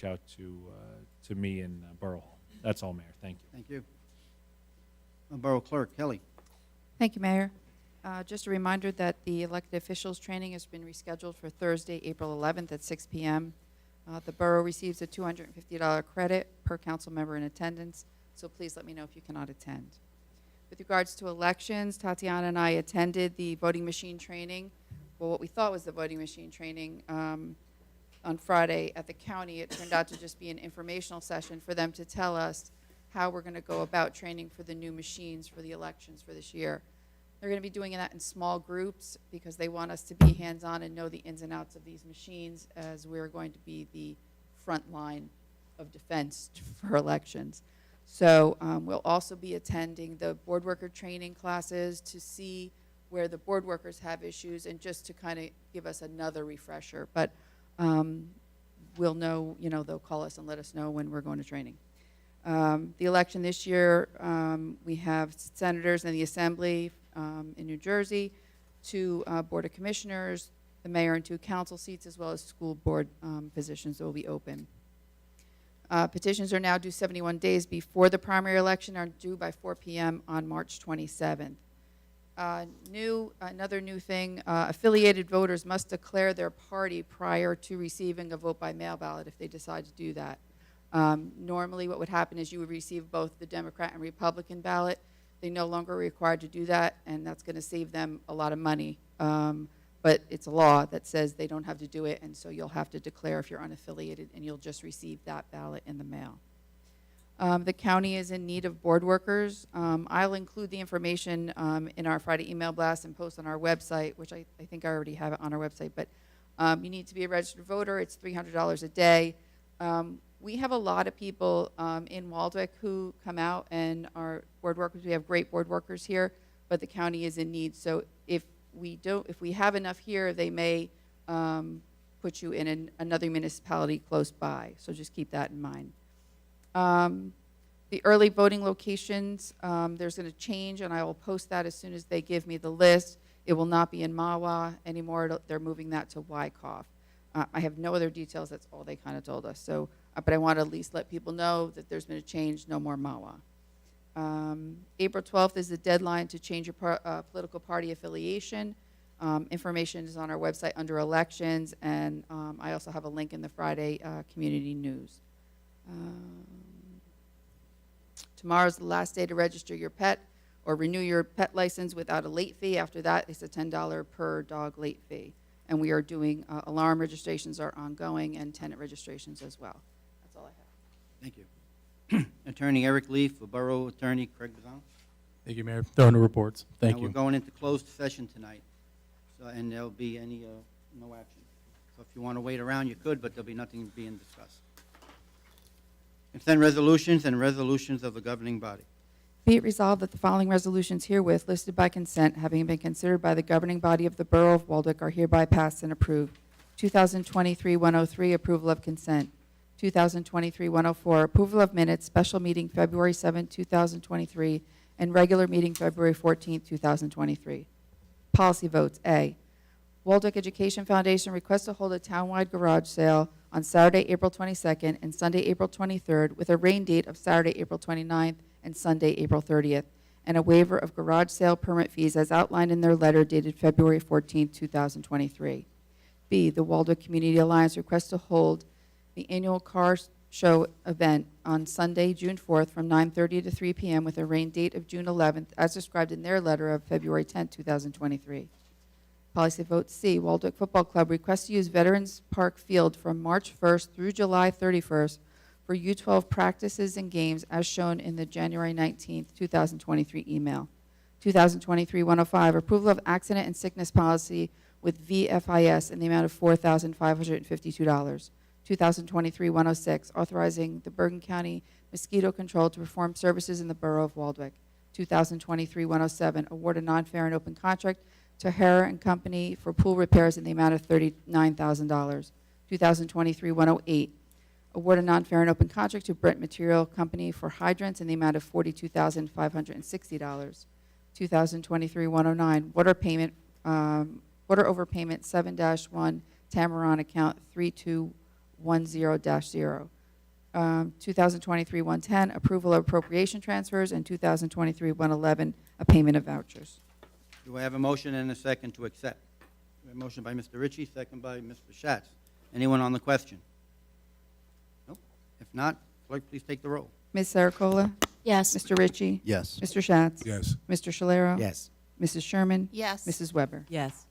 reach out to me in Borough Hall. That's all, Mayor. Thank you. Thank you. Borough Clerk Kelly. Thank you, Mayor. Just a reminder that the elected officials training has been rescheduled for Thursday, April 11th at 6 p.m. The borough receives a $250 credit per council member in attendance, so please let me know if you cannot attend. With regards to elections, Tatiana and I attended the voting machine training, well, what we thought was the voting machine training on Friday at the county. It turned out to just be an informational session for them to tell us how we're going to go about training for the new machines for the elections for this year. They're going to be doing that in small groups because they want us to be hands-on and know the ins and outs of these machines, as we're going to be the front line of defense for elections. So we'll also be attending the board worker training classes to see where the board workers have issues and just to kind of give us another refresher. But we'll know, they'll call us and let us know when we're going to training. The election this year, we have senators in the Assembly in New Jersey, 2 Board of Commissioners, the mayor, and 2 council seats, as well as school board positions that will be open. Petitions are now due 71 days before the primary election, are due by 4 p.m. on March 27th. Another new thing, affiliated voters must declare their party prior to receiving a vote by mail ballot if they decide to do that. Normally what would happen is you would receive both the Democrat and Republican ballot. They no longer are required to do that, and that's going to save them a lot of money. But it's a law that says they don't have to do it, and so you'll have to declare if you're unaffiliated, and you'll just receive that ballot in the mail. The county is in need of board workers. I'll include the information in our Friday email blast and post on our website, which I think I already have it on our website. But you need to be a registered voter. It's $300 a day. We have a lot of people in Waldwick who come out and are board workers. We have great board workers here, but the county is in need. So if we have enough here, they may put you in another municipality close by. So just keep that in mind. The early voting locations, there's going to change, and I will post that as soon as they give me the list. It will not be in Mahwah anymore. They're moving that to Wyckoff. I have no other details. That's all they kind of told us. So, but I want to at least let people know that there's been a change, no more Mahwah. April 12th is the deadline to change your political party affiliation. Information is on our website under elections, and I also have a link in the Friday community news. Tomorrow's the last day to register your pet or renew your pet license without a late fee. After that, it's a $10 per dog late fee. And we are doing alarm registrations are ongoing and tenant registrations as well. That's all I have. Thank you. Attorney Eric Lee for Borough Attorney Craig Bazan. Thank you, Mayor. There are no reports. Thank Now you. We're going into closed session tonight, so, and there'll be no action. So if you want to wait around, you could, but there'll be nothing being discussed. Consent resolutions and resolutions of the governing body. Be it resolved that the following resolutions herewith listed by consent, having been considered by the governing body of the Borough of Waldwick, are hereby passed and approved. 2023-103, approval of consent. 2023-104, approval of minutes, special meeting February 7, 2023, and regular meeting February 14, 2023. Policy votes. A, Waldwick Education Foundation requests to hold a townwide garage sale on Saturday, April 22nd and Sunday, April 23rd, with a rain date of Saturday, April 29th and Sunday, April 30th, and a waiver of garage sale permit fees as outlined in their letter dated February 14, 2023. B, the Waldwick Community Alliance requests to hold the annual car show event on Sunday, June 4th from 9:30 to 3 p.m. with a rain date of June 11th as described in their letter of February 10, 2023. Policy vote C, Waldwick Football Club requests to use Veterans Park Field from March 1st through July 31st for U12 practices and games as shown in the January 19th, 2023 email. 2023-105, approval of accident and sickness policy with VFIS in the amount of $4,552. 2023-106, authorizing the Bergen County Mosquito Control to perform services in the Borough of Waldwick. 2023-107, award a non-fair and open contract to Hera and Company for pool repairs in the amount of $39,000. 2023-108, award a non-fair and open contract to Brent Material Company for hydrants in the amount of $42,560. 2023-109, water payment, water overpayment 7-1 Tamaron account 3211 2023-10, 2023-110, approval of appropriation transfers, and 2023-111, a payment of vouchers. Do I have a motion and a second to accept? We have a motion by Mr. Ritchie, second by Mr. Schatz. Anyone on the question? Nope. If not, clerk, please take the roll. Ms. Sericola? Yes. Mr. Ritchie? Yes. Mr. Schatz? Yes. Mr. Shalero? Yes. Mrs. Sherman? Yes. Mrs. Weber? Yes.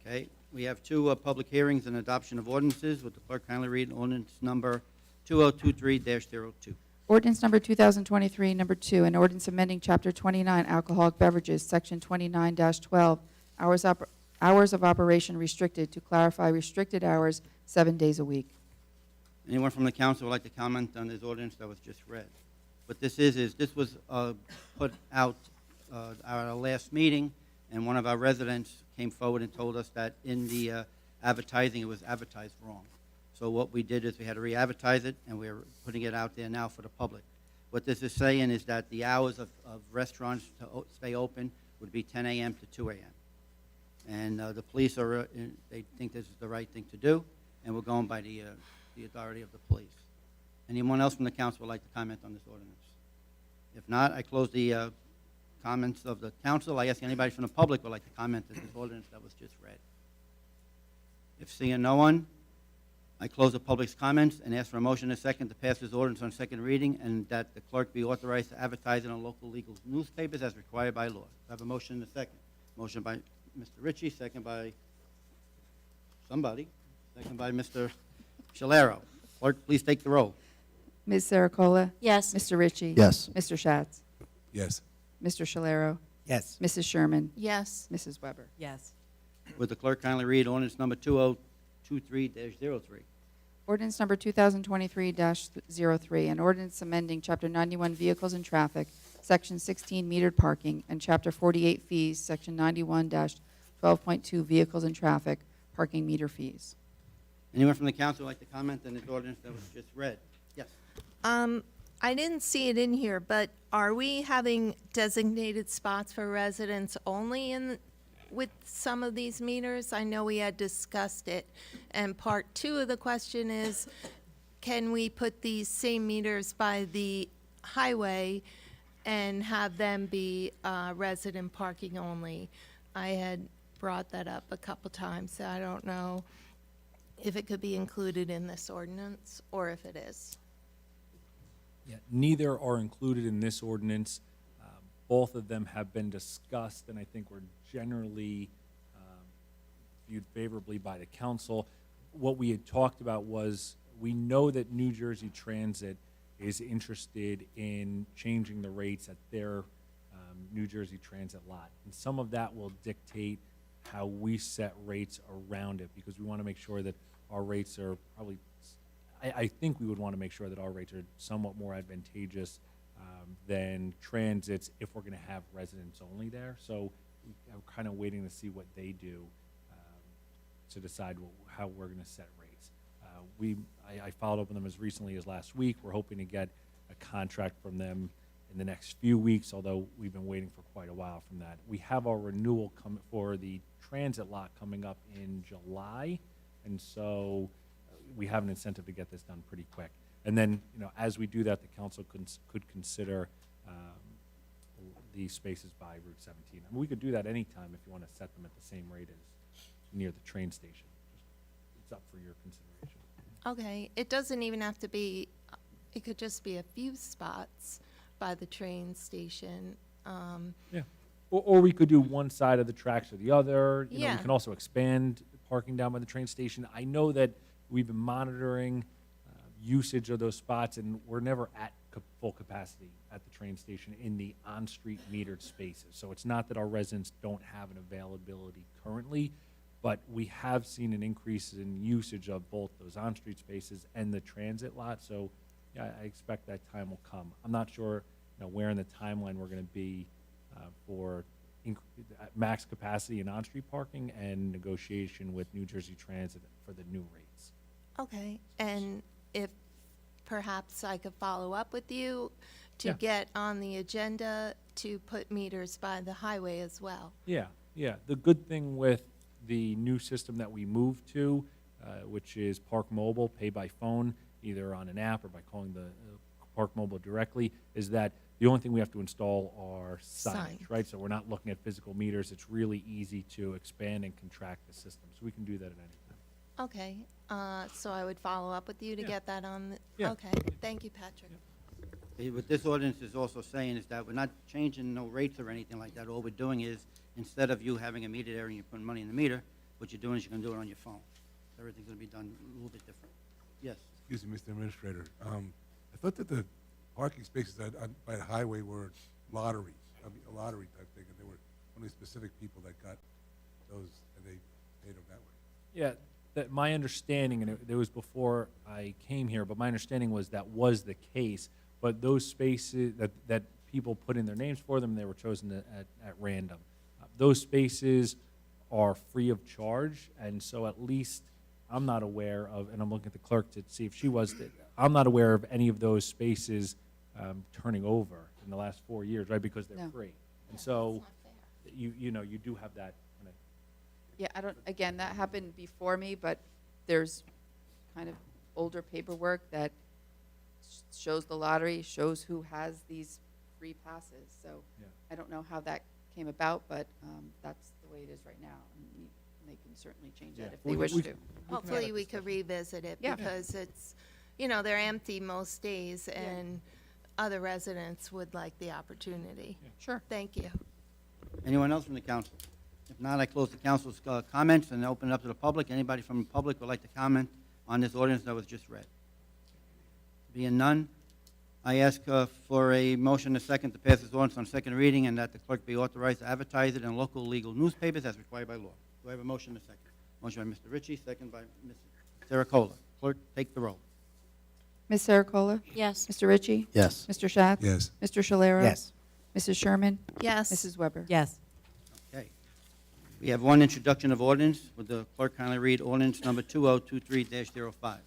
Okay, we have two public hearings and adoption of ordinances. Would the clerk kindly read ordinance number 2023-02? Ordinance number 2023, number 2, an ordinance amending Chapter 29 alcoholic beverages, Section 29-12, hours of operation restricted to clarify restricted hours 7 days a week. Anyone from the council would like to comment on this ordinance that was just read? What this is this was put out at our last meeting, and one of our residents came forward and told us that in the advertising, it was advertised wrong. So what we did is we had to re-advertise it, and we're putting it out there now for the public. What this is saying is that the hours of restaurants to stay open would be 10 a.m. to 2 a.m. And the police are, they think this is the right thing to do, and we're going by the authority of the police. Anyone else from the council would like to comment on this ordinance? If not, I close the comments of the council. I ask anybody from the public would like to comment on this ordinance that was just read. If seeing no one, I close the public's comments and ask for a motion and a second to pass this ordinance on second reading, and that the clerk be authorized to advertise it on local legal newspapers as required by law. I have a motion and a second. Motion by Mr. Ritchie, second by somebody, second by Mr. Shalero. Clerk, please take the roll. Ms. Sericola? Yes. Mr. Ritchie? Yes. Mr. Schatz? Yes. Mr. Shalero? Yes. Mrs. Sherman? Yes. Mrs. Weber? Yes. Would the clerk kindly read ordinance number 2023-03? Ordinance number 2023-03, an ordinance amending Chapter 91 Vehicles and Traffic, Section 16 Metered Parking, and Chapter 48 Fees, Section 91-12.2 Vehicles and Traffic, Parking Meter Fees. Anyone from the council would like to comment on this ordinance that was just read? Yes. I didn't see it in here, but are we having designated spots for residents only with some of these meters? I know we had discussed it. And part two of the question is, can we put these same meters by the highway and have them be resident parking only? I had brought that up a couple times, so I don't know if it could be included in this ordinance or if it is. Yeah, neither are included in this ordinance. Both of them have been discussed, and I think were generally viewed favorably by the council. What we had talked about was, we know that New Jersey Transit is interested in changing the rates at their New Jersey Transit lot. And some of that will dictate how we set rates around it, because we want to make sure that our rates are probably, I think we would want to make sure that our rates are somewhat more advantageous than transits if we're going to have residents only there. So we're kind of waiting to see what they do to decide how we're going to set rates. I followed up with them as recently as last week. We're hoping to get a contract from them in the next few weeks, although we've been waiting for quite a while from that. We have our renewal for the transit lot coming up in July, and so we have an incentive to get this done pretty quick. And then, as we do that, the council could consider these spaces by Route 17. I mean, we could do that anytime if you want to set them at the same rate as near the train station. It's up for your consideration. Okay, it doesn't even have to be, it could just be a few spots by the train station. Yeah. Or we could do one side of the tracks or the other. We Yeah. can also expand parking down by the train station. I know that we've been monitoring usage of those spots, and we're never at full capacity at the train station in the on-street metered spaces. So it's not that our residents don't have an availability currently, but we have seen an increase in usage of both those on-street spaces and the transit lot. So yeah, I expect that time will come. I'm not sure where in the timeline we're going to be for max capacity in on-street parking and negotiation with New Jersey Transit for the new rates. Okay, and if perhaps I could follow up with you to Yeah. get on the agenda to put meters by the highway as well. Yeah. The good thing with the new system that we moved to, which is Park Mobile, pay by phone, either on an app or by calling the Park Mobile directly, is that the only thing we have to install are Sign. signage, right? So we're not looking at physical meters. It's really easy to expand and contract the system. So we can do that at any time. Okay, so I would follow up with you to Yeah. get that on, Yeah. okay, thank you, Patrick. What this ordinance is also saying is that we're not changing no rates or anything like that. All we're doing is, instead of you having a meter there and you're putting money in the meter, what you're doing is you're gonna do it on your phone. Everything's gonna be done a little bit different. Yes. Excuse me, Mr. Administrator. I thought that the parking spaces by the highway were lottery, a lottery type thing, and there were only specific people that got those, and they paid them that way. Yeah, that my understanding, and it was before I came here, but my understanding was that was the case. But those spaces that people put in their names for them, they were chosen at random. Those spaces are free of charge, and so at least I'm not aware of, and I'm looking at the clerk to see if she was, I'm not aware of any of those spaces turning over in the last 4 years, right, because they're No. free. And so, you know, you do have that kind of, Yeah, I don't, again, that happened before me, but there's kind of older paperwork that shows the lottery, shows who has these free passes. So Yeah. I don't know how that came about, but that's the way it is right now. And they can certainly change that Yeah. if they We- wish we- to. Hopefully, we could revisit it, Yeah. because it's, you know, they're empty most days, and other residents would like the opportunity. Sure. Thank you. Anyone else from the council? If not, I close the council's comments and open it up to the public. Anybody from the public would like to comment on this ordinance that was just read? Being none, I ask for a motion, a second, to pass this ordinance on second reading, and that the clerk be authorized to advertise it in local legal newspapers as required by law. Do I have a motion, a second? Motion by Mr. Ritchie, second by Ms. Saracola. Clerk, take the roll. Ms. Saracola? Yes. Mr. Ritchie? Yes. Mr. Schatz? Yes. Mr. Shalero? Yes. Mrs. Sherman? Yes. Mrs. Weber? Yes. Okay. We have one introduction of ordinance. Would the clerk kindly read ordinance number 2023-05?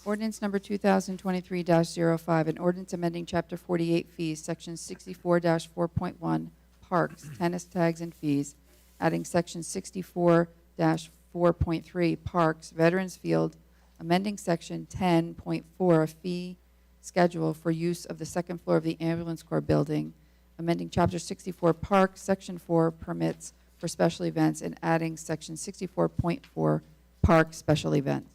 Ordinance number 2023-05, an ordinance amending Chapter 48 fees, Section 64-4.1, Parks, tennis tags and fees, adding Section 64-4.3, Parks, Veterans Field, amending Section 10.4, a fee schedule for use of the second floor of the Ambulance Corps building, amending Chapter 64 Parks, Section 4, permits for special events, and adding Section 64.4, Park special events.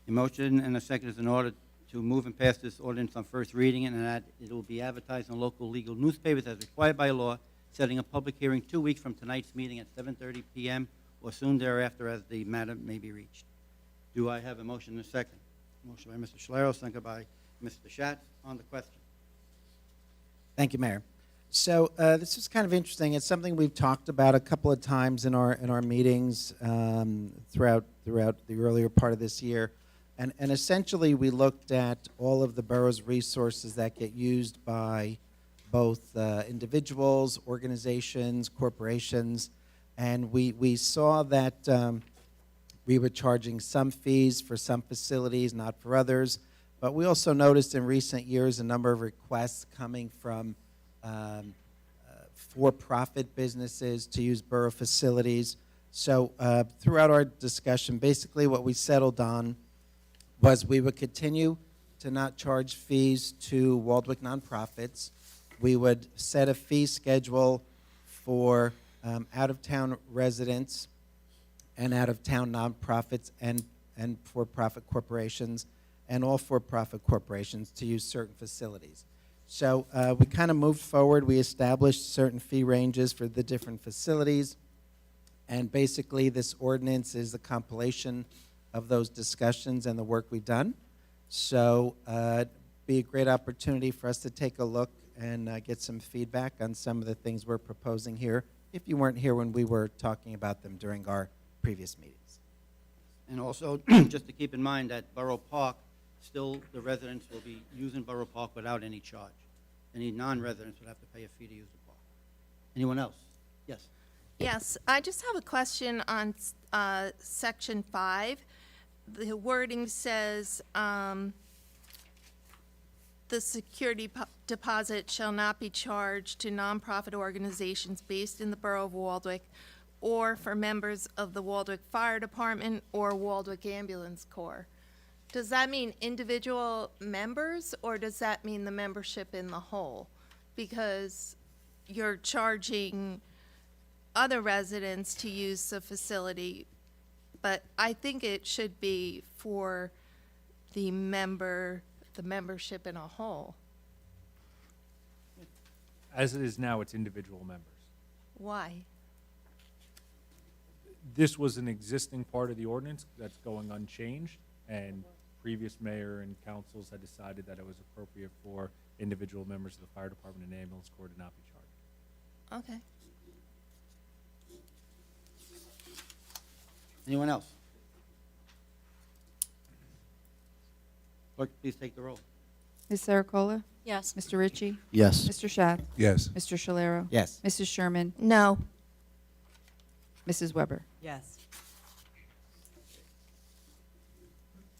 A motion and a second is in order to move and pass this ordinance on first reading, and that it will be advertised in local legal newspapers as required by law, setting a public hearing 2 weeks from tonight's meeting at 7:30 p.m. or soon thereafter as the matter may be reached. Do I have a motion and a second? Motion by Mr. Schlero, second by Mr. Schatz. On the question. Thank you, Mayor. So this is kind of interesting. It's something we've talked about a couple of times in our meetings throughout the earlier part of this year. And essentially, we looked at all of the borough's resources that get used by both individuals, organizations, corporations, and we saw that we were charging some fees for some facilities, not for others. But we also noticed in recent years a number of requests coming from for-profit businesses to use borough facilities. So throughout our discussion, basically what we settled on was we would continue to not charge fees to Waldwick nonprofits. We would set a fee schedule for out-of-town residents and out-of-town nonprofits and for-profit corporations and all for-profit corporations to use certain facilities. So we kind of moved forward. We established certain fee ranges for the different facilities. And basically, this ordinance is a compilation of those discussions and the work we've done. So it'd be a great opportunity for us to take a look and get some feedback on some of the things we're proposing here, if you weren't here when we were talking about them during our previous meetings. And also, just to keep in mind that Borough Park, still the residents will be using Borough Park without any charge. Any non-residents would have to pay a fee to use the park. Anyone else? Yes. Yes, I just have a question on Section 5. The wording says, the security deposit shall not be charged to nonprofit organizations based in the Borough of Waldwick or for members of the Waldwick Fire Department or Waldwick Ambulance Corps. Does that mean individual members, or does that mean the membership in the whole? Because you're charging other residents to use the facility, but I think it should be for the membership in a whole. As it is now, it's individual members. Why? This was an existing part of the ordinance that's going unchanged, and previous mayor and councils had decided that it was appropriate for individual members of the fire department and ambulance corps to not be charged. Okay. Anyone else? Clerk, please take the roll. Ms. Sericola? Yes. Mr. Ritchie? Yes. Mr. Schath? Yes. Mr. Shalero? Yes. Mrs. Sherman? No. Mrs. Weber? Yes.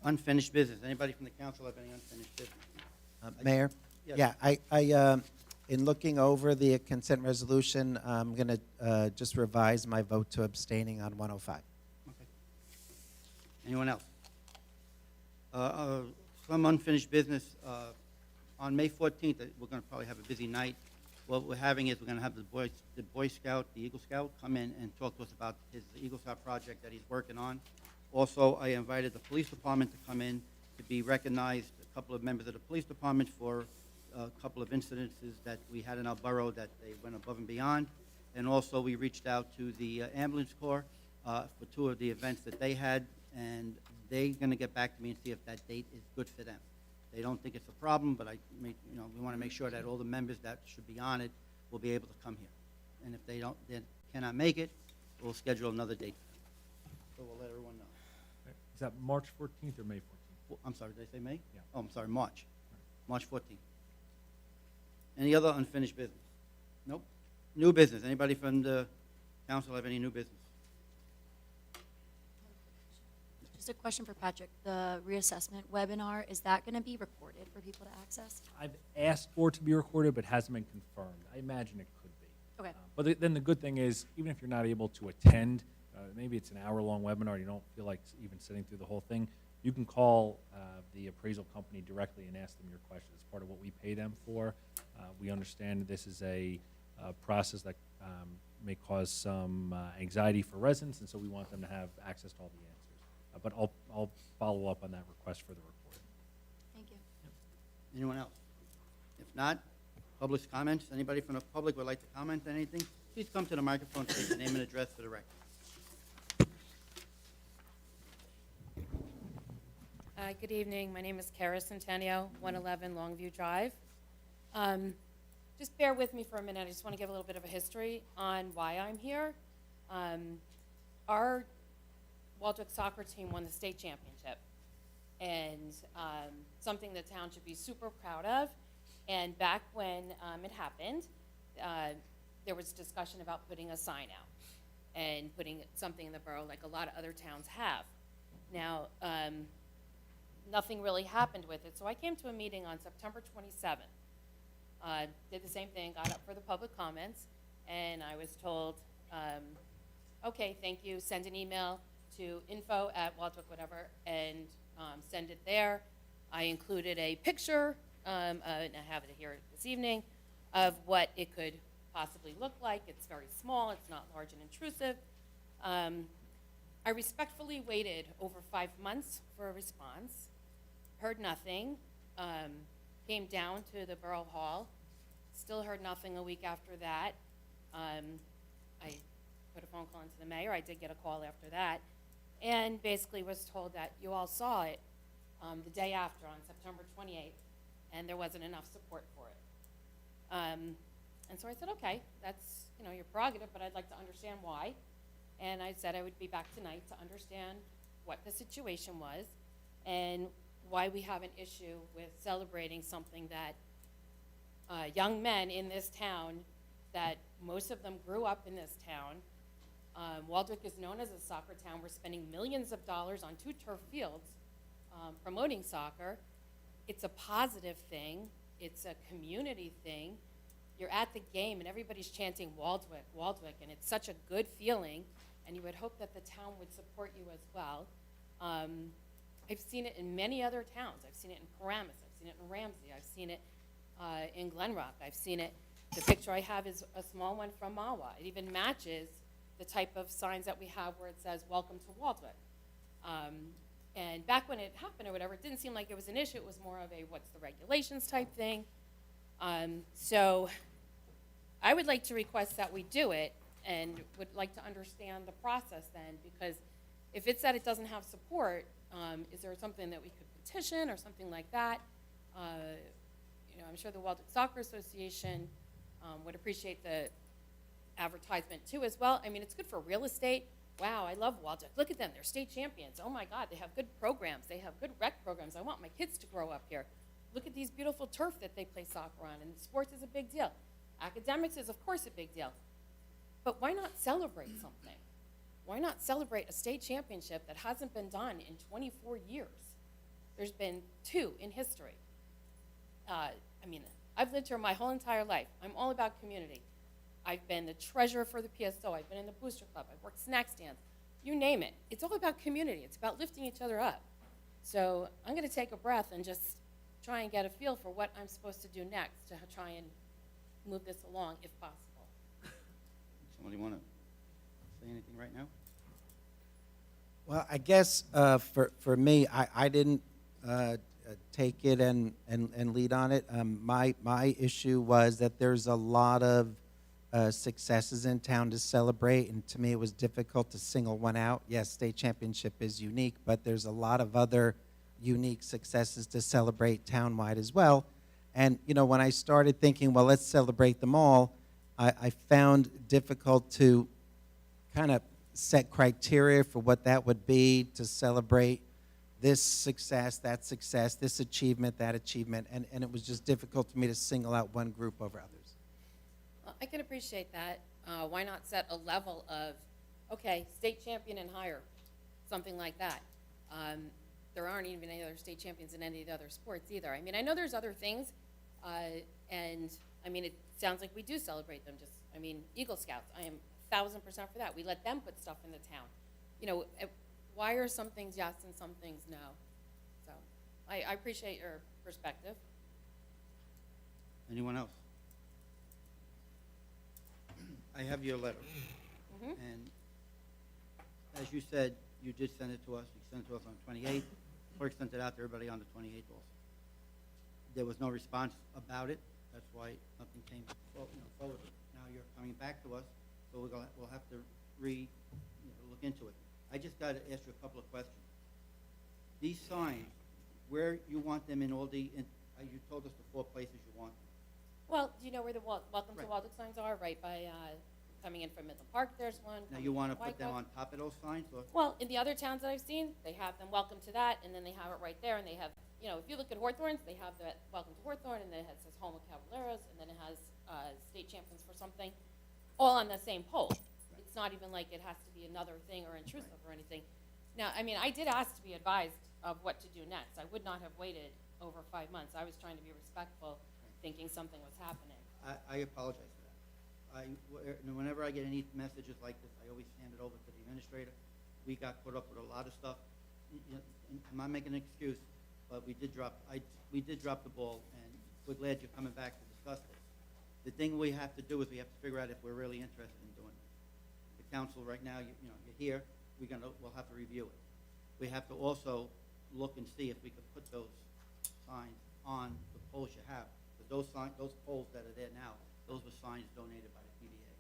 Unfinished business. Anybody from the council have any unfinished business? Mayor? Yes. Yeah, in looking over the consent resolution, I'm going to just revise my vote to abstaining on 105. Okay. Anyone else? Some unfinished business. On May 14th, we're going to probably have a busy night. What we're having is we're going to have the Boy Scout, the Eagle Scout, come in and talk to us about his Eagle Scout project that he's working on. Also, I invited the police department to come in to be recognized, a couple of members of the police department for a couple of incidences that we had in our borough that they went above and beyond. And also, we reached out to the ambulance corps for two of the events that they had, and they're going to get back to me and see if that date is good for them. They don't think it's a problem, but we want to make sure that all the members that should be on it will be able to come here. And if they cannot make it, we'll schedule another date. So we'll let everyone know. Is that March 14th or May 14th? I'm sorry, did I say May? Yeah. Oh, I'm sorry, March. March 14th. Any other unfinished business? Nope. New business. Anybody from the council have any new business? Just a question for Patrick. The reassessment webinar, is that going to be recorded for people to access? I've asked for it to be recorded, but hasn't been confirmed. I imagine it could be. Okay. But then the good thing is, even if you're not able to attend, maybe it's an hour-long webinar, you don't feel like even sitting through the whole thing, you can call the appraisal company directly and ask them your questions. It's part of what we pay them for. We understand this is a process that may cause some anxiety for residents, and so we want them to have access to all the answers. But I'll follow up on that request for the recording. Thank you. Anyone else? If not, public comments. Anybody from the public would like to comment on anything? Please come to the microphone, state your name and address for the record. Good evening. My name is Kara Centennial, 111 Longview Drive. Just bear with me for a minute. I just want to give a little bit of a history on why I'm here. Our Waldwick soccer team won the state championship, and something the town should be super proud of. And back when it happened, there was discussion about putting a sign out and putting something in the borough like a lot of other towns have. Now, nothing really happened with it, so I came to a meeting on September 27th. Did the same thing, got up for the public comments, and I was told, okay, thank you, send an email to info@Waldwick whatever, and send it there. I included a picture, and I have it here this evening, of what it could possibly look like. It's very small, it's not large and intrusive. I respectfully waited over 5 months for a response, heard nothing, came down to the Borough Hall, still heard nothing a week after that. I put a phone call into the mayor, I did get a call after that, and basically was told that you all saw it the day after, on September 28th, and there wasn't enough support for it. And so I said, okay, that's your prerogative, but I'd like to understand why. And I said I would be back tonight to understand what the situation was and why we have an issue with celebrating something that young men in this town, that most of them grew up in this town. Waldwick is known as a soccer town. We're spending millions of dollars on 2 turf fields promoting soccer. It's a positive thing. It's a community thing. you're at the game and everybody's chanting Waldwick, Waldwick, and it's such a good feeling, and you would hope that the town would support you as well. I've seen it in many other towns. I've seen it in Paramus, I've seen it in Ramsey, I've seen it in Glen Rock, I've seen it, the picture I have is a small one from Mawa. It even matches the type of signs that we have where it says, welcome to Waldwick. And back when it happened or whatever, it didn't seem like it was an issue. It was more of a what's the regulations type thing. So I would like to request that we do it and would like to understand the process then, because if it's that it doesn't have support, is there something that we could petition or something like that? You know, I'm sure the Waldwick Soccer Association would appreciate the advertisement too as well. I mean, it's good for real estate. Wow, I love Waldwick. Look at them, they're state champions. Oh my God, they have good programs. They have good rec programs. I want my kids to grow up here. Look at these beautiful turf that they play soccer on, and sports is a big deal. Academics is, of course, a big deal. But why not celebrate something? Why not celebrate a state championship that hasn't been done in 24 years? There's been 2 in history. I mean, I've lived here my whole entire life. I'm all about community. I've been the treasurer for the PSO. I've been in the booster club. I've worked snack stands. You name it. It's all about community. It's about lifting each other up. So I'm going to take a breath and just try and get a feel for what I'm supposed to do next to try and move this along if possible. Somebody want to say anything right now? Well, I guess for me, I didn't take it and lead on it. My issue was that there's a lot of successes in town to celebrate, and to me it was difficult to single one out. Yes, state championship is unique, but there's a lot of other unique successes to celebrate townwide as well. And you know, when I started thinking, well, let's celebrate them all, I found difficult to kind of set criteria for what that would be to celebrate this success, this achievement, that achievement, and it was just difficult for me to single out one group over others. Well, I can appreciate that. Why not set a level of, okay, state champion and higher, something like that. There aren't even any other state champions in any of the other sports either. I mean, I know there's other things, and I mean, it sounds like we do celebrate them. Just, I mean, Eagle Scouts, I am 1,000% for that. We let them put stuff in the town. You know, why are some things yes and some things no? So I appreciate your perspective. Anyone else? I have your letter. Mhm. And as you said, you did send it to us. You sent it to us on the 28th. Clerk sent it out to everybody on the 28th also. There was no response about it. That's why nothing came forward. Now you're coming back to us, so we'll have to look into it. I just got to ask you a couple of questions. These signs, where you want them in all the, you told us the 4 places you want them. Well, do you know where the Welcome to Right. Waldwick signs are? Right by coming in from Midland Park, there's one. Now coming you want to from put them Wyckoff. on top of those signs, or? Well, in the other towns that I've seen, they have them welcome to that, and then they have it right there, and they have, you know, if you look at Hawthorne's, they have the welcome to Hawthorne, and then it says home of Caballeros, and then it has state champions for something, all on the same pole. It's not even like it has to be another thing or intrusive or anything. Now, I mean, I did ask to be advised of what to do next. I would not have waited over 5 months. I was trying to be respectful, thinking something was happening. I apologize for that. Whenever I get any messages like this, I always hand it over to the administrator. We got caught up with a lot of stuff. I'm not making an excuse, but we did drop the ball, and we're glad you're coming back to discuss this. The thing we have to do is we have to figure out if we're really interested in doing this. The council right now, you're here. We'll have to review it. We have to also look and see if we could put those signs on the poles you have. Those poles that are there now, those were signs donated by the PBA.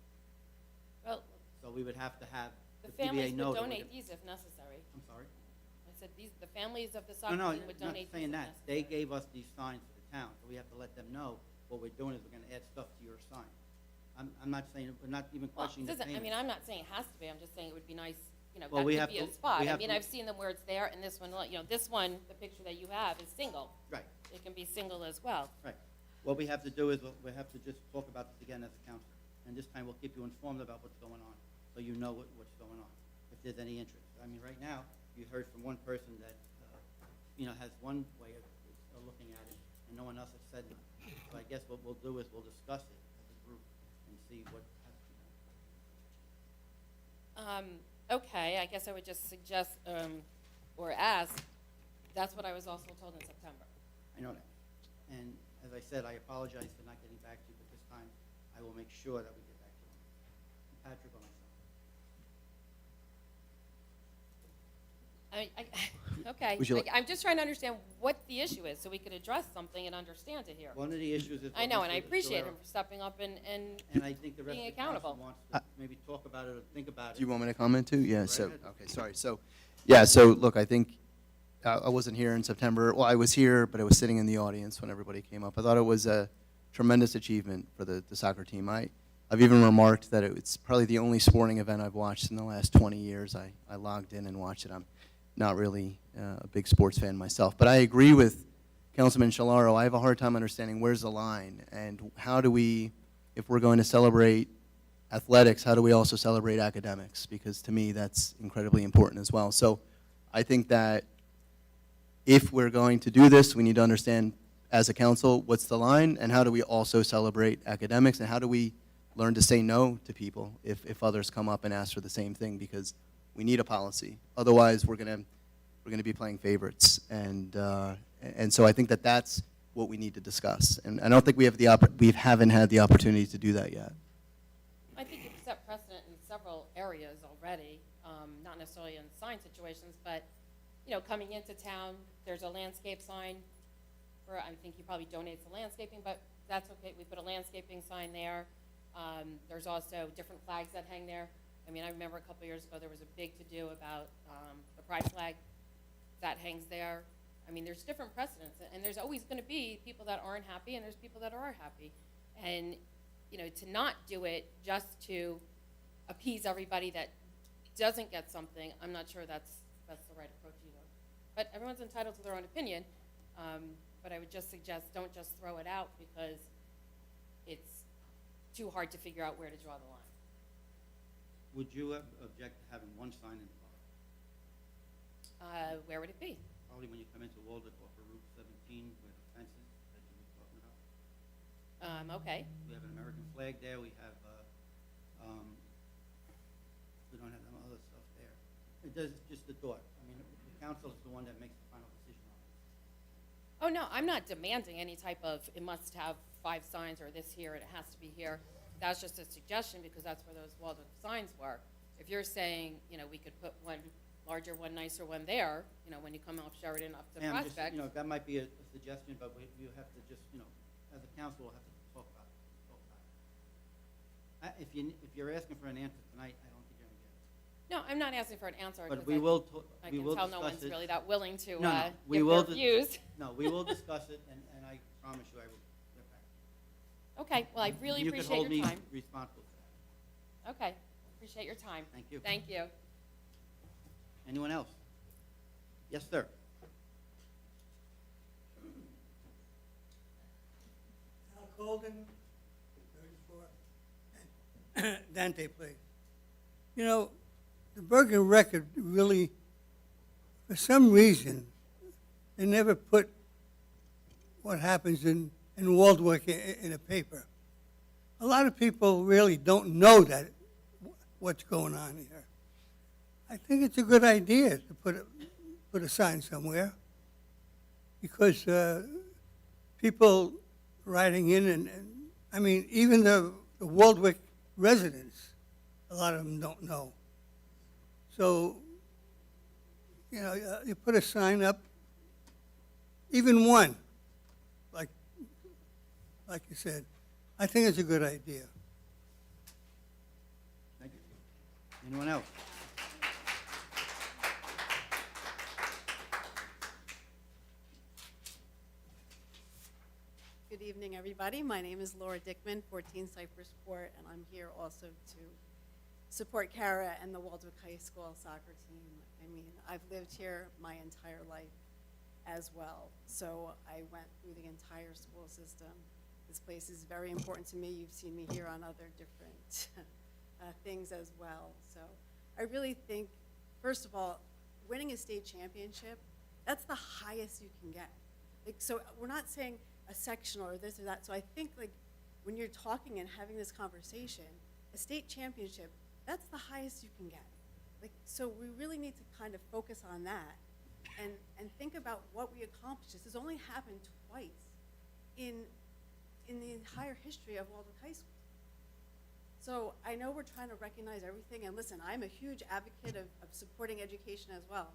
Well, So we would have to have the the PBA families know. would that donate we're these if necessary. I'm sorry? I said the families of the No, soccer no, team would not donate these saying if that. They necessary. gave us these signs to the town, so we have to let them know what we're doing is we're gonna add stuff to your sign. I'm not saying, we're not even Well, questioning it the doesn't, I payment. mean, I'm not saying it has to be, I'm just saying it would be nice, you know, Well, that we could have be a to- spot. we I have mean, to- I've seen them where it's there, and this one, you know, this one, the picture that you have is single. Right, It can be single as well. right. What we have to do is, we have to just talk about this again as a council. And this time, we'll keep you informed about what's going on, so you know what's going on, if there's any interest. I mean, right now, you heard from one person that, has one way of looking at it, and no one else has said nothing. So I guess what we'll do is we'll discuss it as a Okay, I guess I would just suggest, or ask, that's what I was also told in September. I know that. And as I said, I apologize for not getting back to you, but this time I will make sure that we get back to you. Patrick or myself. Okay, Would you like- I'm just trying to understand what the issue is, so we could address something and understand it here. One of the issues is. I know, and I Mr. appreciate Guerrero, him for stepping up and And I think the rest being of the council accountable. wants to maybe talk about it or think about it. Do you want me to comment too? Yeah, Go so, ahead. okay, sorry. So, yeah, so look, I think I wasn't here in September. Well, I was here, but I was sitting in the audience when everybody came up. I thought it was a tremendous achievement for the soccer team. I've even remarked that it's probably the only sporting event I've watched in the last 20 years. I logged in and watched it. I'm not really a big sports fan myself. But I agree with Councilman Shalaro. I have a hard time understanding where's the line and how do we, if we're going to celebrate athletics, how do we also celebrate academics? Because to me, that's incredibly important as well. So I think that if we're going to do this, we need to understand as a council what's the line and how do we also celebrate academics and how do we learn to say no to people if others come up and ask for the same thing, because we need a policy. Otherwise, we're gonna be playing favorites, and so I think that that's what we need to discuss. And I don't think we haven't had the opportunity to do that yet. I think you've set precedent in several areas already, not necessarily in sign situations, but, you know, coming into town, there's a landscape sign for, I think he probably donates the landscaping, but that's okay, we put a landscaping sign there. There's also different flags that hang there. I mean, I remember a couple years ago, there was a big to-do about the pride flag that hangs there. I mean, there's different precedents, and there's always gonna be people that aren't happy, and there's people that are happy. And, you know, to not do it just to appease everybody that doesn't get something, I'm not sure that's the right approach either. But everyone's entitled to their own opinion, but I would just suggest, don't just throw it out because it's too hard to figure out where to draw the line. Would you object to having one sign in the park? Where would it be? Probably when you come into Waldeck off of Route 17 where the fences that you were talking about. Okay, We have an American flag there, we have, we don't have some other stuff there. It does, just a thought. I mean, the council is the one that makes the final decision on it. oh no, I'm not demanding any type of, it must have 5 signs or this here and it has to be here. That's just a suggestion because that's where those Walden signs were. If you're saying, you know, we could put one larger, one nicer one there, you know, when you come off Sheridan up to Ma'am, just, Prospect. you know, that might be a suggestion, but you have to just, you know, as a council, we'll have to talk about it. If you're asking for an answer tonight, I don't think you're gonna get it. No, I'm not asking for an answer. But 'cause we will, I we can will tell no discuss one's it. really that willing to No, no, we give will their di- views. No, we will discuss it, and I promise you I will get back. Okay, well, I really You can appreciate hold your me time. responsible for that. Okay, appreciate your time. Thank you. Thank you. Anyone else? Yes, sir. Al Colden, 34, Dante Place. You know, the Bergen Record really, for some reason, they never put what happens in Waldwick in a paper. A lot of people really don't know that, what's going on here. I think it's a good idea to put a sign somewhere, because people riding in and I mean, even the Waldwick residents, a lot of them don't know. So, you know, you put a sign up, even one, like you said. I think it's a good idea. Thank you. Anyone else? Good evening, everybody. My name is Laura Dickman, 14 Cypress Court, and I'm here also to support Kara and the Waldwick High School soccer team. I mean, I've lived here my entire life as well, so I went through the entire school system. This place is very important to me. You've seen me here on other different things as well. So I really think, first of all, winning a state championship, that's the highest you can get. Like, so we're not saying a sectional or this or that. So I think, like, when you're talking and having this conversation, a state championship, that's the highest you can get. Like, so we really need to kind of focus on that and think about what we accomplished. This has only happened twice in the entire history of Waldwick High School. So I know we're trying to recognize everything, and listen, I'm a huge advocate of supporting education as well.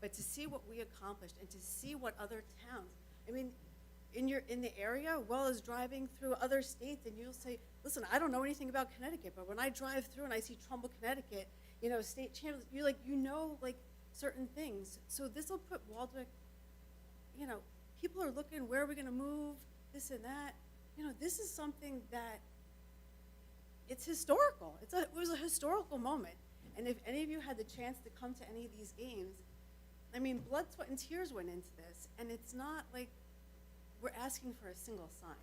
But to see what we accomplished and to see what other towns, I mean, in the area, well as driving through other states, and you'll say, listen, I don't know anything about Connecticut, but when I drive through and I see Trumbull, Connecticut, you know, state champions, like certain things. So this will put Waldwick, you know, people are looking, where are we gonna move, this and that. You know, this is something that, it's historical. It was a historical moment. And if any of you had the chance to come to any of these games, I mean, blood, sweat, and tears went into this. And it's not like we're asking for a single sign.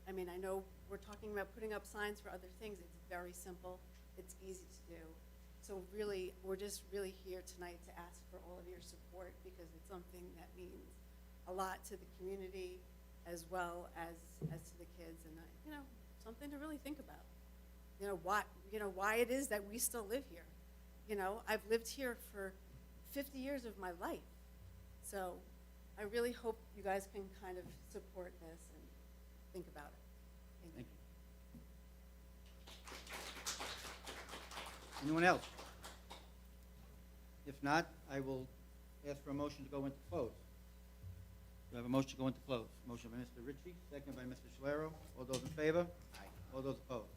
I mean, I know we're talking about putting up signs for other things. It's very simple. It's easy to do. So really, we're just really here tonight to ask for all of your support because it's something that means a lot to the community as well as to the kids, and you know, something to really think about. You know why it is that we still live here. You know, I've lived here for 50 years of my life, so I really hope you guys can kind of support this and think about it. Thank you. Anyone else? If not, I will ask for a motion to go into close. Do I have a motion to go into close? Motion by Mr. Ritchie, second by Mr. Scalero. All those in favor? Aye. All those opposed?